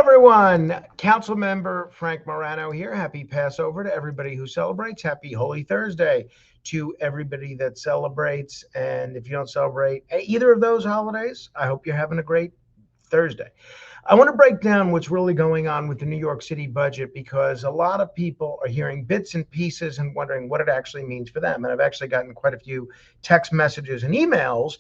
everyone. Council member Frank Morano here. Happy Passover to everybody who celebrates. Happy Holy Thursday to everybody that celebrates. And if you don't celebrate either of those holidays, I hope you're having a great Thursday. I want to break down what's really going on with the New York City budget because a lot of people are hearing bits and pieces and wondering what it actually means for them. And I've actually gotten quite a few text messages and emails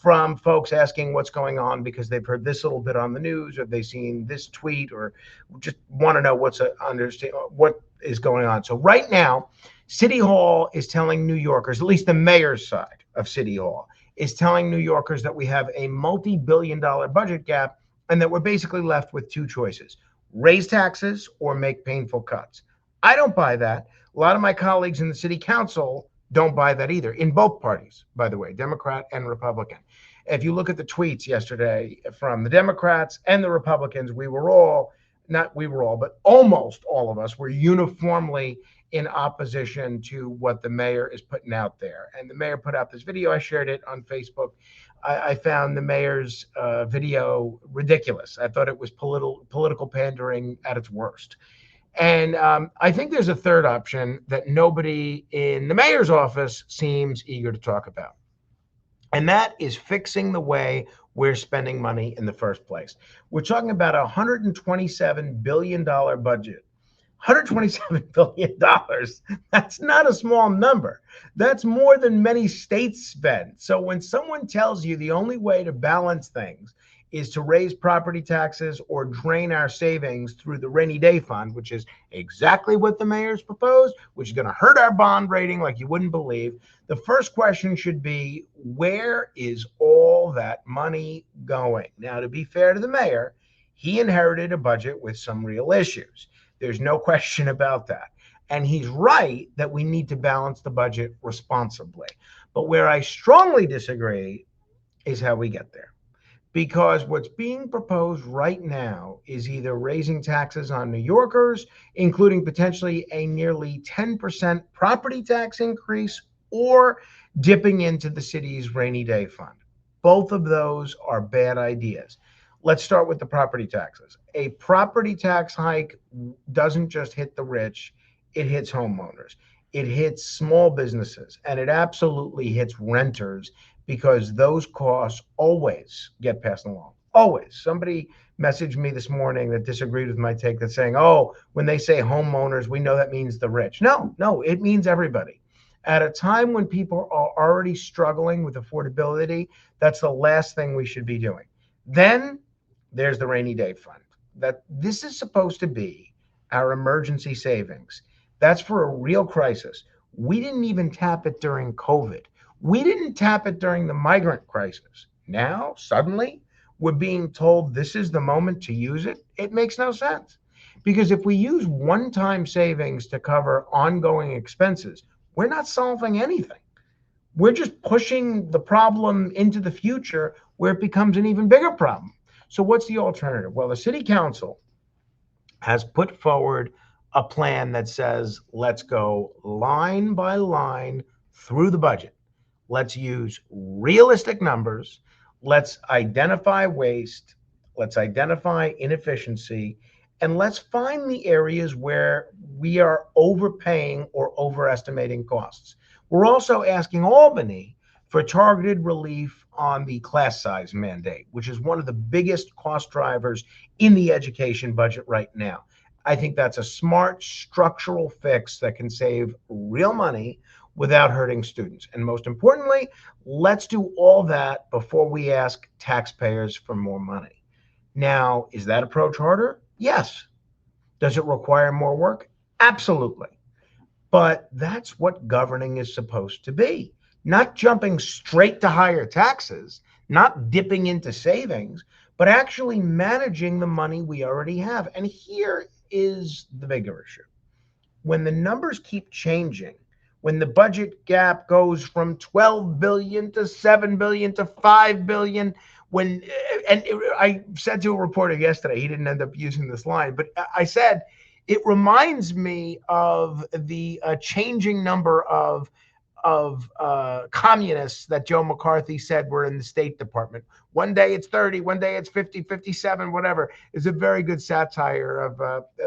from folks asking what's going on because they've heard this little bit on the news or they've seen this tweet or just want to know what is going on. So right now, City Hall is telling New Yorkers, at least the mayor's side of City Hall, is telling New Yorkers that we have a multi-billion-dollar budget gap and that we're basically left with two choices: raise taxes or make painful cuts. I don't buy that. A lot of my colleagues in the city council don't buy that either, in both parties, by the way, Democrat and Republican. If you look at the tweets yesterday from the Democrats and the Republicans, but almost all of us were uniformly in opposition to what the mayor is putting out there. And the mayor put out this video. I shared it on Facebook. I found the mayor's video ridiculous. I thought it was political pandering at its worst. And I think there's a third option that nobody in the mayor's office seems eager to talk about. And that is fixing the way we're spending money in the first place. We're talking about a $127 billion budget. $127 billion. That's not a small number. That's more than many states spend. So when someone tells you the only way to balance things is to raise property taxes or drain our savings through the rainy day fund, which is exactly what the mayor's proposed, which is going to hurt our bond rating like you wouldn't believe, the first question should be, where is all that money going? Now, to be fair to the mayor, he inherited a budget with some real issues. There's no question about that. And he's right that we need to balance the budget responsibly. But where I strongly disagree is how we get there. Because what's being proposed right now is either raising taxes on New Yorkers, including potentially a nearly 10% property tax increase, or dipping into the city's rainy day fund. Both of those are bad ideas. Let's start with the property taxes. A property tax hike doesn't just hit the rich, it hits homeowners. It hits small businesses, and it absolutely hits renters because those costs always get passed along. Always. Somebody messaged me this morning that disagreed with my take, that's saying, oh, when they say homeowners, we know that means the rich. No, it means everybody. At a time when people are already struggling with affordability, that's the last thing we should be doing. Then there's the rainy day fund. That this is supposed to be our emergency savings. That's for a real crisis. We didn't even tap it during COVID. We didn't tap it during the migrant crisis. Now, suddenly, we're being told this is the moment to use it. It makes no sense. Because if we use one-time savings to cover ongoing expenses, we're not solving anything. We're just pushing the problem into the future where it becomes an even bigger problem. So what's the alternative? Well, the city council has put forward a plan that says, let's go line by line through the budget. Let's use realistic numbers. Let's identify waste. Let's identify inefficiency. And let's find the areas where we are overpaying or overestimating costs. We're also asking Albany for targeted relief on the class size mandate, which is one of the biggest cost drivers in the education budget right now. I think that's a smart structural fix that can save real money without hurting students. And most importantly, let's do all that before we ask taxpayers for more money. Now, is that approach harder? Yes. Does it require more work? Absolutely. But that's what governing is supposed to be. Not jumping straight to higher taxes, not dipping into savings, but actually managing the money we already have. And here is the bigger issue. When the numbers keep changing, when the budget gap goes from 12 billion to 7 billion to 5 billion, I said to a reporter yesterday, he didn't end up using this line, but I said, it reminds me of the changing number of communists that Joe McCarthy said were in the State Department. One day it's 30, one day it's 50, 57, whatever, is a very good satire of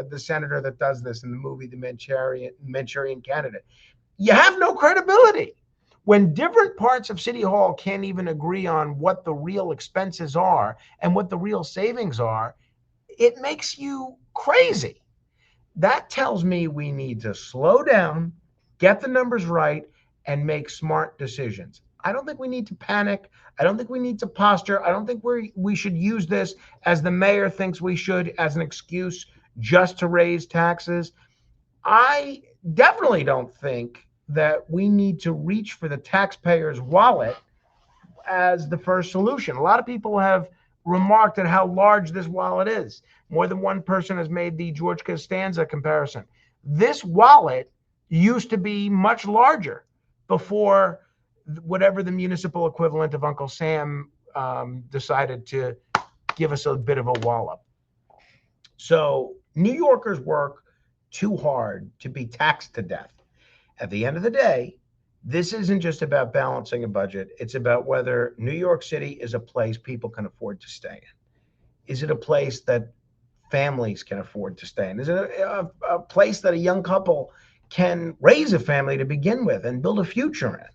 the senator that does this in the movie The Manchurian Candidate. You have no credibility. When different parts of City Hall can't even agree on what the real expenses are and what the real savings are, it makes you crazy. That tells me we need to slow down, get the numbers right, and make smart decisions. I don't think we need to panic. I don't think we need to posture. I don't think we should use this as the mayor thinks we should as an excuse just to raise taxes. I definitely don't think that we need to reach for the taxpayer's wallet as the first solution. A lot of people have remarked at how large this wallet is. More than one person has made the George Costanza comparison. This wallet used to be much larger before whatever the municipal equivalent of Uncle Sam decided to give us a bit of a wallop. So New Yorkers work too hard to be taxed to death. At the end of the day, this isn't just about balancing a budget. It's about whether New York City is a place people can afford to stay in. Is it a place that families can afford to stay in? Is it a place that a young couple can raise a family to begin with and build a future in?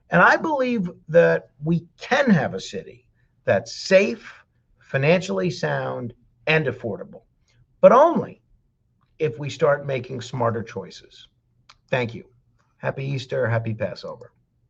And I believe that we can have a city that's safe, financially sound, and affordable, but only if we start making smarter choices. Thank you. Happy Easter, happy Passover.